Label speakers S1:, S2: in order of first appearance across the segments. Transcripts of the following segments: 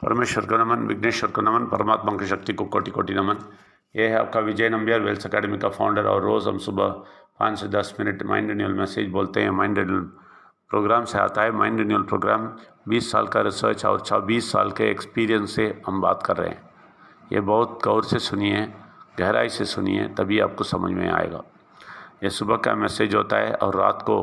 S1: परमेश्वर को नमन, विघ्नेश्वर को नमन, परमात्मा की शक्ति को कोटि कोटि नमन। ये है आपका विजय नंबियार वेल्स अकेडमी का फाउंडर और रोज़ हम सुबह 5 से 10 मिनट माइंड रिन्यूअल मैसेज बोलते हैं। माइंड रिन्यूअल प्रोग्राम से आता है। माइंड रिन्यूअल प्रोग्राम 20 साल का रिसर्च और 20 साल के एक्सपीरियंस से हम बात कर रहे हैं। ये बहुत गौर से सुनिए, गहराई से सुनिए, तभी आपको समझ में आएगा। ये सुबह का मैसेज होता है और रात को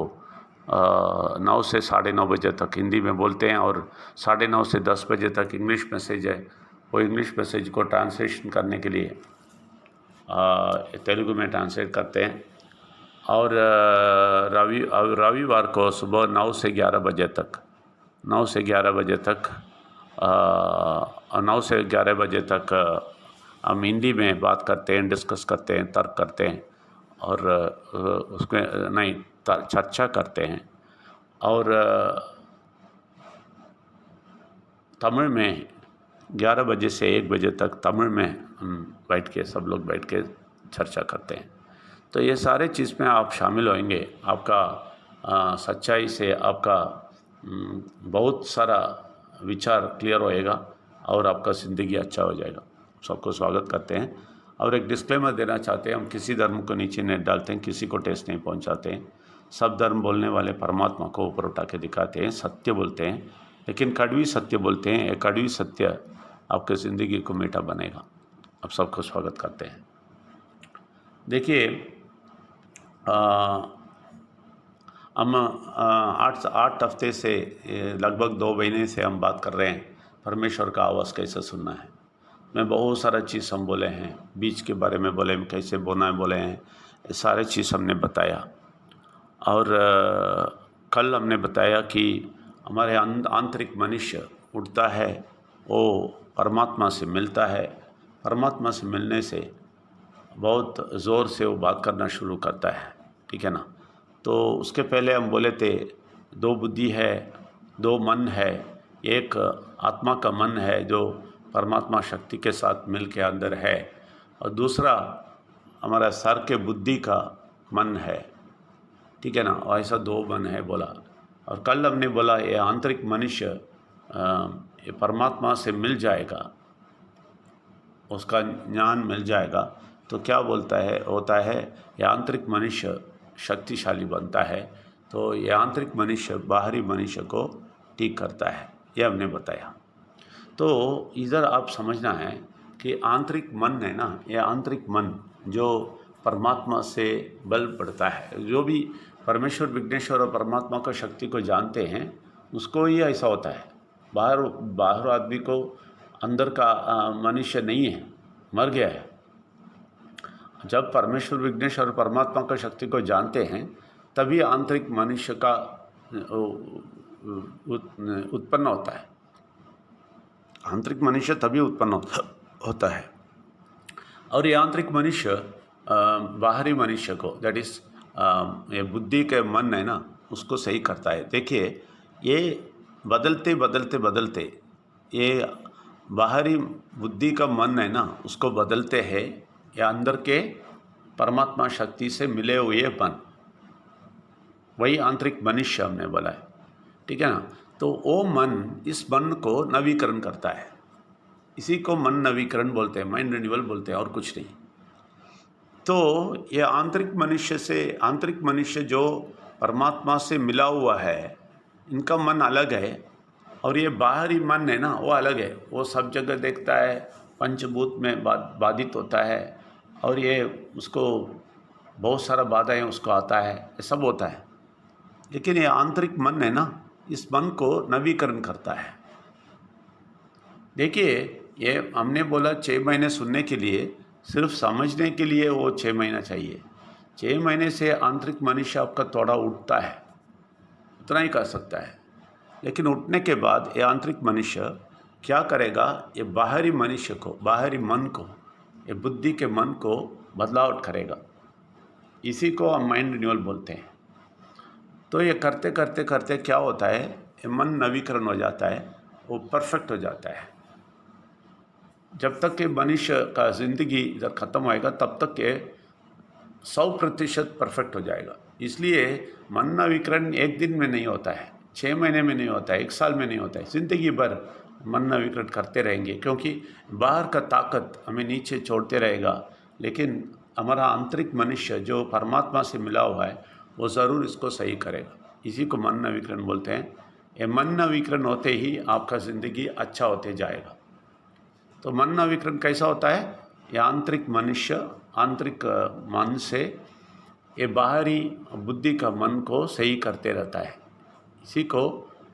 S1: 9 से 9:30 बजे तक हिंदी में बोलते हैं और 9:30 से 10 बजे तक इंग्लिश मैसेज है। वो इंग्लिश मैसेज को ट्रांसलेशन करने के लिए तेलुगु में ट्रांसलेट करते हैं। और रविवार को सुबह 9 से 11 बजे तक 9 से 11 बजे तक 9 से 11 बजे तक हम हिंदी में बात करते हैं, डिस्कस करते हैं, तर्क करते हैं और उसमें नहीं चर्चा करते हैं। और तमिल में 11 बजे से 1 बजे तक तमिल में हम बैठ के सब लोग बैठ के चर्चा करते हैं। तो ये सारे चीज़ में आप शामिल होंगे। आपका सच्चाई से आपका बहुत सारा विचार क्लियर होएगा और आपका ज़िंदगी अच्छा हो जाएगा। सबको स्वागत करते हैं और एक डिस्क्लेमर देना चाहते हैं, हम किसी धर्म को नीचे नहीं डालते हैं, किसी को ठेस नहीं पहुंचाते हैं। सब धर्म बोलने वाले परमात्मा को ऊपर उठा के दिखाते हैं, सत्य बोलते हैं, लेकिन कड़वी सत्य बोलते हैं। एक कड़वी सत्य आपके ज़िंदगी को मीठा बनेगा। आप सबको स्वागत करते हैं। देखिए, हम 8 हफ्ते से लगभग 2 महीने से हम बात कर रहे हैं परमेश्वर का आवाज़ कैसे सुनना है। मैं बहुत सारा चीज़ हम बोले हैं, बीज के बारे में बोले, कैसे बोना है बोले हैं, ये सारे चीज़ हमने बताया। और कल हमने बताया कि हमारे आंतरिक मनुष्य उठता है, वो परमात्मा से मिलता है। परमात्मा से मिलने से बहुत ज़ोर से वो बात करना शुरू करता है, ठीक है ना। तो उसके पहले हम बोले थे 2 बुद्धि है, 2 मन है। एक आत्मा का मन है जो परमात्मा शक्ति के साथ मिल के अंदर है, और दूसरा हमारा सर के बुद्धि का मन है, ठीक है ना। और ऐसा 2 मन है बोला। और कल हमने बोला ये आंतरिक मनुष्य ये परमात्मा से मिल जाएगा, उसका ज्ञान मिल जाएगा तो क्या बोलता है होता है, ये आंतरिक मनुष्य शक्तिशाली बनता है। तो ये आंतरिक मनुष्य बाहरी मनुष्य को ठीक करता है, ये हमने बताया। तो इधर आप समझना है कि आंतरिक मन है ना, ये आंतरिक मन जो परमात्मा से बल पड़ता है, जो भी परमेश्वर विघ्नेश्वर और परमात्मा का शक्ति को जानते हैं उसको ही ऐसा होता है। बाहर आदमी को अंदर का मनुष्य नहीं है, मर गया है। जब परमेश्वर विघ्नेश्वर और परमात्मा का शक्ति को जानते हैं तभी आंतरिक मनुष्य का उत्पन्न होता है। आंतरिक मनुष्य तभी उत्पन्न होता है। और ये आंतरिक मनुष्य बाहरी मनुष्य को, दैट इज़ ये बुद्धि के मन है ना, उसको सही करता है। देखिए, ये बदलते बदलते बदलते ये बाहरी बुद्धि का मन है ना, उसको बदलते हैं या अंदर के परमात्मा शक्ति से मिले हुए मन, वही आंतरिक मनुष्य हमने बोला है, ठीक है ना। तो वो मन इस मन को नवीकरण करता है, इसी को मन नवीकरण बोलते हैं, माइंड रिन्यूअल बोलते हैं, और कुछ नहीं। तो ये आंतरिक मनुष्य जो परमात्मा से मिला हुआ है, इनका मन अलग है। और ये बाहरी मन है ना, वो अलग है। वो सब जगह देखता है, पंचभूत में बाधित होता है, और ये उसको बहुत सारा बाधाएं उसको आता है, ये सब होता है। लेकिन ये आंतरिक मन है ना, इस मन को नवीकरण करता है। देखिए, ये हमने बोला 6 महीने सुनने के लिए, सिर्फ समझने के लिए वो 6 महीना चाहिए। 6 महीने से आंतरिक मनुष्य आपका थोड़ा उठता है, उतना ही कर सकता है। लेकिन उठने के बाद ये आंतरिक मनुष्य क्या करेगा, ये बाहरी मनुष्य को, बाहरी मन को, ये बुद्धि के मन को बदलाव करेगा। इसी को हम माइंड रिन्यूअल बोलते हैं। तो ये करते करते करते क्या होता है, ये मन नवीकरण हो जाता है, वो परफेक्ट हो जाता है। जब तक कि मनुष्य का ज़िंदगी इधर ख़त्म होएगा तब तक ये 100% परफेक्ट हो जाएगा। इसलिए मन नवीकरण एक दिन में नहीं होता है, 6 महीने में नहीं होता है, 1 साल में नहीं होता है, ज़िंदगी भर मन नवीकरण करते रहेंगे, क्योंकि बाहर का ताकत हमें नीचे छोड़ते रहेगा, लेकिन हमारा आंतरिक मनुष्य जो परमात्मा से मिला हुआ है वो ज़रूर इसको सही करेगा। इसी को मन नवीकरण बोलते हैं। ये मन नवीकरण होते ही आपका ज़िंदगी अच्छा होते जाएगा। तो मन नवीकरण कैसा होता है? ये आंतरिक मनुष्य आंतरिक मन से ये बाहरी बुद्धि का मन को सही करते रहता है। इसी को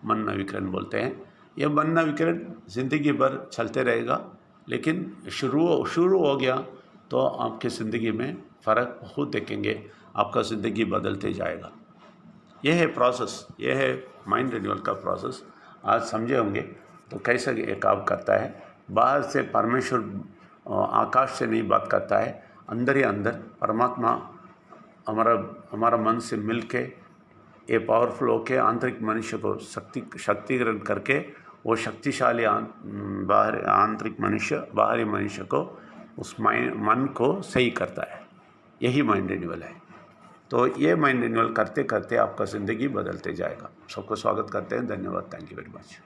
S1: मन नवीकरण बोलते हैं। यह मन नवीकरण ज़िंदगी भर चलते रहेगा, लेकिन शुरू हो गया तो आपके ज़िंदगी में फ़र्क बहुत देखेंगे, आपका ज़िंदगी बदलते जाएगा। यह है प्रोसेस, यह है माइंड रिन्यूअल का प्रोसेस। आज समझे होंगे तो कैसे ये काम करता है। बाहर से परमेश्वर आकाश से नहीं बात करता है, अंदर ही अंदर परमात्मा हमारा मन से मिल के ये पावरफुल होके आंतरिक मनुष्य को शक्तिकरण करके वो शक्तिशाली आंतरिक मनुष्य बाहरी मनुष्य को उस मन को सही करता है। यही माइंड रिन्यूअल है। तो ये माइंड रिन्यूअल करते करते आपका ज़िंदगी बदलते जाएगा। सबको स्वागत करते हैं। धन्यवाद। Thank you very much.